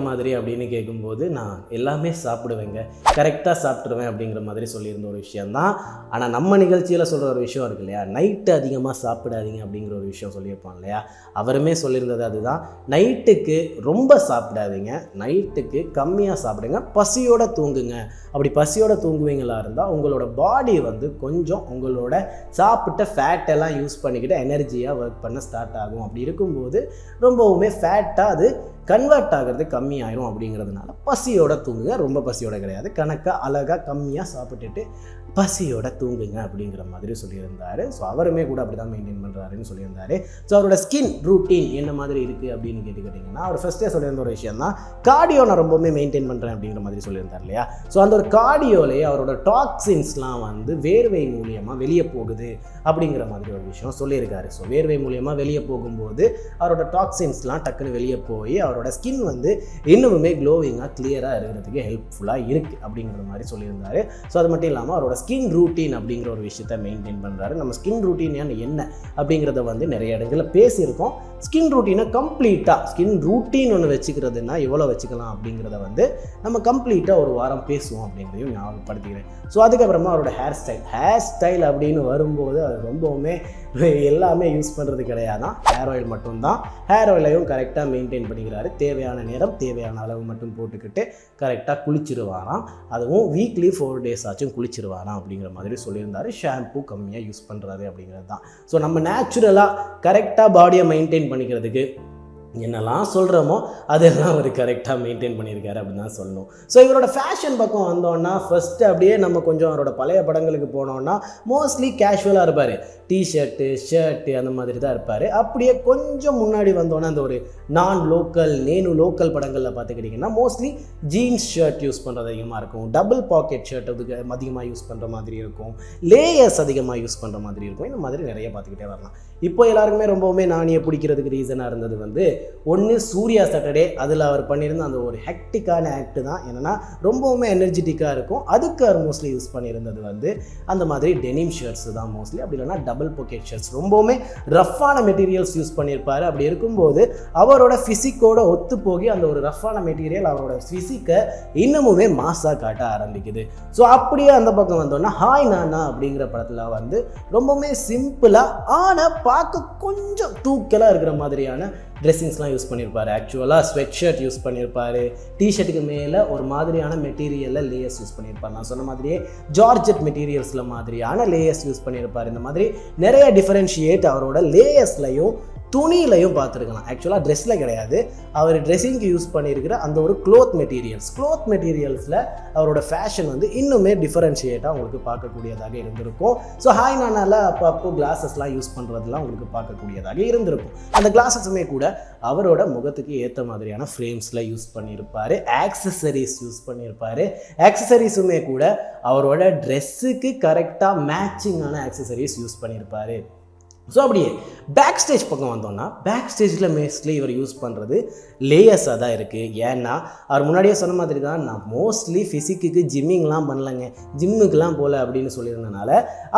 மாதிரி அப்படின்னு கேட்கும்போது, நான் எல்லாமே சாப்பிடுவேங்க, கரெக்டாக சாப்பிட்ருவேன் அப்படிங்கிற மாதிரி சொல்லியிருந்த ஒரு விஷயந்தான். ஆனால் நம்ம நிகழ்ச்சியில் சொல்கிற ஒரு விஷயம் இருக்கு இல்லையா, நைட்டு அதிகமாக சாப்பிடாதீங்க அப்படிங்கிற ஒரு விஷயம் சொல்லியிருப்போம் இல்லையா, அவருமே சொல்லியிருந்தது அதுதான். நைட்டுக்கு ரொம்ப சாப்பிடாதீங்க, நைட்டுக்கு கம்மியாக சாப்பிடுங்க, பசியோடு தூங்குங்க. அப்படி பசியோடு தூங்குவீங்களா இருந்தால் உங்களோட பாடி வந்து கொஞ்சம் உங்களோட சாப்பிட்ட ஃபேட்டெல்லாம் யூஸ் பண்ணிக்கிட்டு எனர்ஜியாக ஒர்க் பண்ண ஸ்டார்ட் ஆகும். அப்படி இருக்கும்போது ரொம்பவுமே ஃபேட்டாக அது கன்வெர்ட் ஆகிறது கம்மியாயிரும். அப்படிங்கிறதுனால பசியோட தூங்குங்க, ரொம்ப பசியோட கிடையாது, கணக்காக அழகாக கம்மியாக சாப்பிட்டுட்டு பசியோட தூங்குங்க அப்படிங்கிற மாதிரி சொல்லியிருந்தார். ஸோ அவருமே கூட அப்படி தான் மெயின்டைன் பண்ணுறாருன்னு சொல்லியிருந்தார். ஸோ அவரோட ஸ்கின் ரூட்டீன் என்ன மாதிரி இருக்குது அப்படின்னு கேட்டுக்கிட்டிங்கன்னா, அவர் ஃபஸ்ட்டே சொல்லியிருந்த ஒரு விஷயம் தான், கார்டியோ நான் ரொம்பவுமே மெயின்டைன் பண்ணுறேன் அப்படிங்கிற மாதிரி சொல்லியிருந்தார் இல்லையா. ஸோ அந்த ஒரு கார்டியோலேயே அவரோட டாக்ஸின்ஸ்லாம் வந்து வேர்வை மூலியமாக வெளியே போகுது அப்படிங்கிற மாதிரி ஒரு விஷயம் சொல்லியிருக்காரு. ஸோ வேர்வை மூலியமாக வெளியே போகும்போது அவரோட டாக்ஸின்ஸ்லாம் டக்குன்னு வெளியே போய் அவரோட ஸ்கின் வந்து இன்னுமே க்ளோவிங்காக கிளியராக இருக்கிறதுக்கு ஹெல்ப்ஃபுல்லாக இருக்குது அப்படிங்கிற மாதிரி சொல்லியிருந்தார். ஸோ அது மட்டும் இல்லாமல் அவரோட ஸ்கின் ரூட்டீன் அப்படிங்கிற ஒரு விஷயத்தை மெயின்டைன் பண்ணுறாரு. நம்ம ஸ்கின் ரூட்டீன் என்ன அப்படிங்கிறத வந்து நிறைய இடங்களில் பேசியிருக்கோம். ஸ்கின் ரூட்டீனை கம்ப்ளீட்டாக ஸ்கின் ரூட்டீன் ஒன்று வச்சுக்கிறதுனா எவ்வளோ வச்சுக்கலாம் அப்படிங்கிறத வந்து நம்ம கம்ப்ளீட்டாக ஒரு வாரம் பேசுவோம் அப்படிங்கிறதையும் ஞாபகப்படுத்திக்கிறேன். ஸோ அதுக்கப்புறமா அவரோட ஹேர் ஸ்டைல் அப்படின்னு வரும்போது அது ரொம்பவுமே எல்லாமே யூஸ் பண்ணுறது கிடையாதான், ஹேர் ஆயில் மட்டும்தான். ஹேர் ஆயிலையும் கரெக்டாக மெயின்டைன் பண்ணிக்கிறாரு. சொல்லியிருக்காரு. தேவையான நேரம் தேவையான அளவு மட்டும் போட்டுக்கிட்டு கரெக்டாக குளிச்சிருவாராம். அதுவும் வீக்லி 4 days ஆச்சும் குளிச்சிருவாராம் அப்படிங்கிற மாதிரி சொல்லியிருந்தாரு. ஷாம்பு கம்மியாக யூஸ் பண்ணுறாரு அப்படிங்கிறது தான். ஸோ நம்ம நேச்சுரலாக கரெக்டாக பாடியை மெயின்டைன் பண்ணிக்கிறதுக்கு என்னெல்லாம் சொல்கிறோமோ அதெல்லாம் அவர் கரெக்டாக மெயின்டைன் பண்ணியிருக்காரு அப்படின்னு தான் சொல்லணும். ஸோ இவரோட ஃபேஷன் பக்கம் வந்தோன்னா ஃபஸ்ட்டு அப்படியே நம்ம கொஞ்சம் அவரோட பழைய படங்களுக்கு போனோன்னா மோஸ்ட்லி கேஷுவலாக இருப்பார். டிஷர்ட்டு ஷர்ட்டு அந்த மாதிரி தான் இருப்பார். அப்படியே கொஞ்சம் முன்னாடி வந்தோன்னா அந்த ஒரு நான் லோக்கல் லோக்கல் படங்களில் பார்த்துக்கிட்டிங்கன்னா மோஸ்ட்லி ஜீன்ஸ் ஷர்ட் யூஸ் பண்ணுறது அதிகமாக இருக்கும். டபுள் பாக்கெட் ஷர்ட் அதுக்கு அதிகமாக யூஸ் பண்ணுற மாதிரி இருக்கும். லேயர்ஸ் அதிகமாக யூஸ் பண்ணுற மாதிரி இருக்கும். இந்த மாதிரி நிறைய பார்த்துக்கிட்டே வரலாம். இப்போ எல்லாருக்குமே ரொம்பவுமே நானியை பிடிக்கிறதுக்கு ரீசனாக இருந்தது வந்து ஒன்று சூர்யா சாட்டர்டே, அதில் அவர் பண்ணியிருந்த அந்த ஒரு ஹெக்டிக்கான ஆக்டு தான். என்னென்னா ரொம்பவுமே எனர்ஜெட்டிக்காக இருக்கும். அதுக்கு அவர் மோஸ்ட்லி யூஸ் பண்ணியிருந்தது வந்து அந்த மாதிரி டெனிம் ஷர்ட்ஸ் தான் மோஸ்ட்லி. அப்படி இல்லைனா டபுள் பாக்கெட் ஷர்ட்ஸ் ரொம்பவுமே ரஃப்பான மெட்டீரியல்ஸ் யூஸ் பண்ணியிருப்பார். அப்படி இருக்கும்போது அவரோட ஃபிசிக்கோட ஒத்து போகி அந்த ஒரு ரஃப்பான மெட்டீரியல் அவரோட ஃபிசிக்கை இன்னமுமே மாஸாக காட்ட ஆரம்பிக்குது. ஸோ அப்படியே அந்த பக்கம் வந்தோன்னா ஹாய் நானா அப்படிங்கிற படத்தில் வந்து ரொம்பவுமே சிம்பிளாக ஆனால் பார்க்க கொஞ்சம் தூக்கலாக இருக்கிற மாதிரியான ட்ரெஸ்ஸிங்ஸ்லாம் யூஸ் பண்ணியிருப்பார். ஆக்சுவலாக ஸ்வெட் ஷர்ட் யூஸ் பண்ணியிருப்பார். டிஷர்ட்டுக்கு மேலே ஒரு மாதிரியான மெட்டீரியலில் லேயர்ஸ் யூஸ் பண்ணியிருப்பார். நான் சொன்ன மாதிரியே ஜார்ஜெட் மெட்டீரியல்ஸில் மாதிரியான லேயர்ஸ் யூஸ் பண்ணியிருப்பார். இந்த மாதிரி நிறைய டிஃபரன்ஷியேட் அவரோட லேயர்ஸ்லையும் துணியிலையும் பார்த்துருக்கலாம். ஆக்சுவலாக ட்ரெஸ்ஸில் கிடையாது, அவர் ட்ரெஸ்ஸிங்க்கு யூஸ் பண்ணியிருக்கிற அந்த ஒரு க்ளோத் மெட்டீரியல்ஸில் அவரோட ஃபேஷன் வந்து இன்னுமே டிஃபரன்ஷியேட்டாக உங்களுக்கு பார்க்கக்கூடியதாக இருந்திருக்கும். ஸோ ஹாய் நானால அப்போ கிளாஸஸ்லாம் யூஸ் பண்ணுறதுலாம் உங்களுக்கு பார்க்கக்கூடியதாக இருந்திருக்கும். அந்த கிளாஸஸுமே கூட அவரோட முகத்துக்கு ஏற்ற மாதிரியான ஃப்ரேம்ஸில் யூஸ் பண்ணியிருப்பார். ஆக்சசரிஸ் யூஸ் பண்ணியிருப்பார். ஆக்சசரிஸுமே கூட அவரோட ட்ரெஸ்ஸுக்கு கரெக்டாக மேட்சிங்கான ஆக்சசரிஸ் யூஸ் பண்ணியிருப்பார். ஸோ அப்படியே பேக் ஸ்டேஜ் பக்கம் வந்தோன்னா பேக் ஸ்டேஜில் மோஸ்ட்லி இவர் யூஸ் பண்ணுறது லேயர்ஸாக தான் இருக்குது. ஏன்னா அவர் முன்னாடியே சொன்ன மாதிரி தான், நான் மோஸ்ட்லி ஃபிசிக்குக்கு ஜிம்மிங்லாம் பண்ணலைங்க, ஜிம்முக்கெலாம் போகல அப்படின்னு சொல்லியிருந்தனால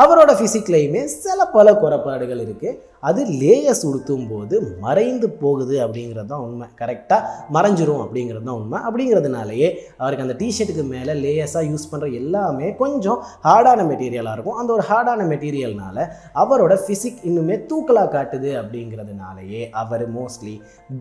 அவரோட ஃபிசிக்லேயுமே சில பல குறைபாடுகள் இருக்குது. அது லேயர்ஸ் உடுத்தும் போது மறைந்து போகுது அப்படிங்கிறது தான் உண்மை. கரெக்டாக மறைஞ்சிரும் அப்படிங்கிறது தான் உண்மை. அப்படிங்கிறதுனாலேயே அவருக்கு அந்த டிஷர்ட்டுக்கு மேலே லேயர்ஸாக யூஸ் பண்ணுற எல்லாமே கொஞ்சம் ஹார்டான மெட்டீரியலாக இருக்கும். அந்த ஒரு ஹார்டான மெட்டீரியல்னால அவரோட ஃபிசிக் இன்னுமே தூக்கலாக காட்டுது. அப்படிங்கிறதுனாலேயே அவர் மோஸ்ட்லி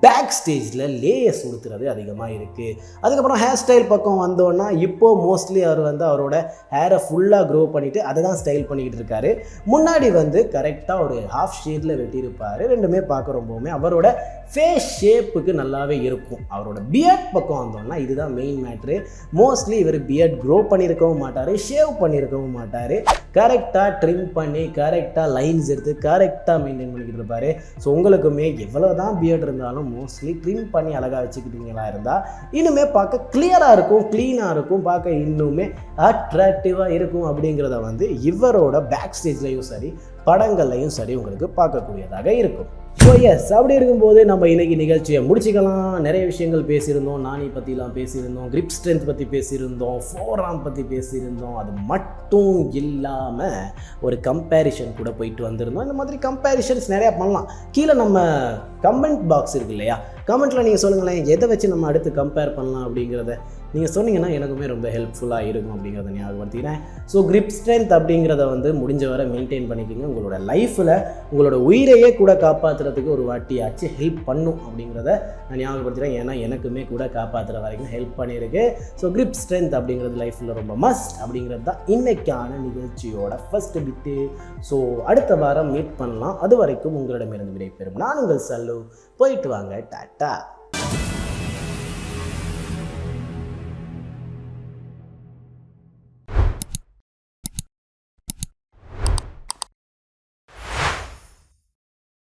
பேக் ஸ்டேஜில் லேயர்ஸ் உடுத்துறது அதிகமாக இருக்குது. அதுக்கப்புறம் ஹேர் ஸ்டைல் பக்கம் வந்தோன்னா இப்போது மோஸ்ட்லி அவர் வந்து அவரோட ஹேரை ஃபுல்லாக க்ரோ பண்ணிவிட்டு அதை தான் ஸ்டைல் பண்ணிக்கிட்டு இருக்காரு. முன்னாடி வந்து கரெக்டாக ஒரு ஹாஃப் ஷேடில் வெட்டியிருப்பார். ரெண்டுமே பார்க்க ரொம்பவுமே அவரோட ஃபேஸ் ஷேப்புக்கு நல்லாவே இருக்கும். அவரோட பியர்ட் பக்கம் வந்தோம்னா இதுதான் மெயின் மேட்ரு. மோஸ்ட்லி இவர் பியர்ட் க்ரோ பண்ணியிருக்கவும் மாட்டார், ஷேவ் பண்ணியிருக்கவும் மாட்டார். கரெக்டாக ட்ரிம் பண்ணி கரெக்டாக லைன்ஸ் எடுத்து கரெக்டாக மெயின்டைன் பண்ணிக்கிட்டு இருப்பார். ஸோ உங்களுக்குமே எவ்வளோ தான் பியர்ட் இருந்தாலும் மோஸ்ட்லி ட்ரிம் பண்ணி அழகாக வச்சுக்கிட்டீங்களா இருந்தால் இன்னுமே பார்க்க கிளியராக இருக்கும், க்ளீனாக இருக்கும், பார்க்க இன்னுமே அட்ராக்டிவாக இருக்கும். அப்படிங்கிறத வந்து இவரோட பேக் ஸ்டேஜ்லையும் சரி படங்கள்லையும் சரி உங்களுக்கு பார்க்கக்கூடியதாக இருக்கும். ஸோ எஸ், அப்படி இருக்கும்போது நம்ம இன்றைக்கி நிகழ்ச்சியை முடிச்சிக்கலாம். நிறைய விஷயங்கள் பேசியிருந்தோம். நானி பற்றிலாம் பேசியிருந்தோம், கிரிப் ஸ்ட்ரென்த் பற்றி பேசியிருந்தோம், ஃபோராம் பற்றி பேசியிருந்தோம். அது மட்டும் இல்லாமல் ஒரு கம்பேரிஷன் கூட போயிட்டு வந்திருந்தோம். இந்த மாதிரி கம்பேரிஷன்ஸ் நிறையா பண்ணலாம். கீழே நம்ம கமெண்ட் பாக்ஸ் இருக்கு இல்லையா, கமெண்ட்டில் நீங்கள் சொல்லுங்களேன் எதை வச்சு நம்ம அடுத்து கம்பேர் பண்ணலாம் அப்படிங்கிறத நீங்கள் சொன்னீங்கன்னா எனக்குமே ரொம்ப ஹெல்ப்ஃபுல்லாக இருக்கும் அப்படிங்கிறத ஞாபகப்படுத்திக்கிறேன். ஸோ கிரிப் ஸ்ட்ரென்த் அப்படிங்கிறத வந்து முடிஞ்ச வரை மெயின்டைன் பண்ணிக்கோங்க. உங்களோட லைஃப்பில் உங்களோட உயிரையே கூட காப்பாற்றுறதுக்கு ஒரு வாட்டியாச்சு ஹெல்ப் பண்ணும் அப்படிங்கிறத நான் ஞாபகப்படுத்துகிறேன். ஏன்னா எனக்குமே கூட காப்பாற்றுற வரைக்கும் ஹெல்ப் பண்ணியிருக்கு. ஸோ கிரிப் ஸ்ட்ரென்த் அப்படிங்கிறது லைஃப்பில் ரொம்ப மஸ்ட் அப்படிங்கிறது தான் இன்றைக்கான நிகழ்ச்சியோட ஃபஸ்ட்டு பிட்டு. ஸோ அடுத்த வாரம் மீட் பண்ணலாம். அது வரைக்கும் உங்களிடமிருந்து விடைபெறும் நான் உங்கள் சல்லு. போயிட்டு வாங்க, டாட்டா.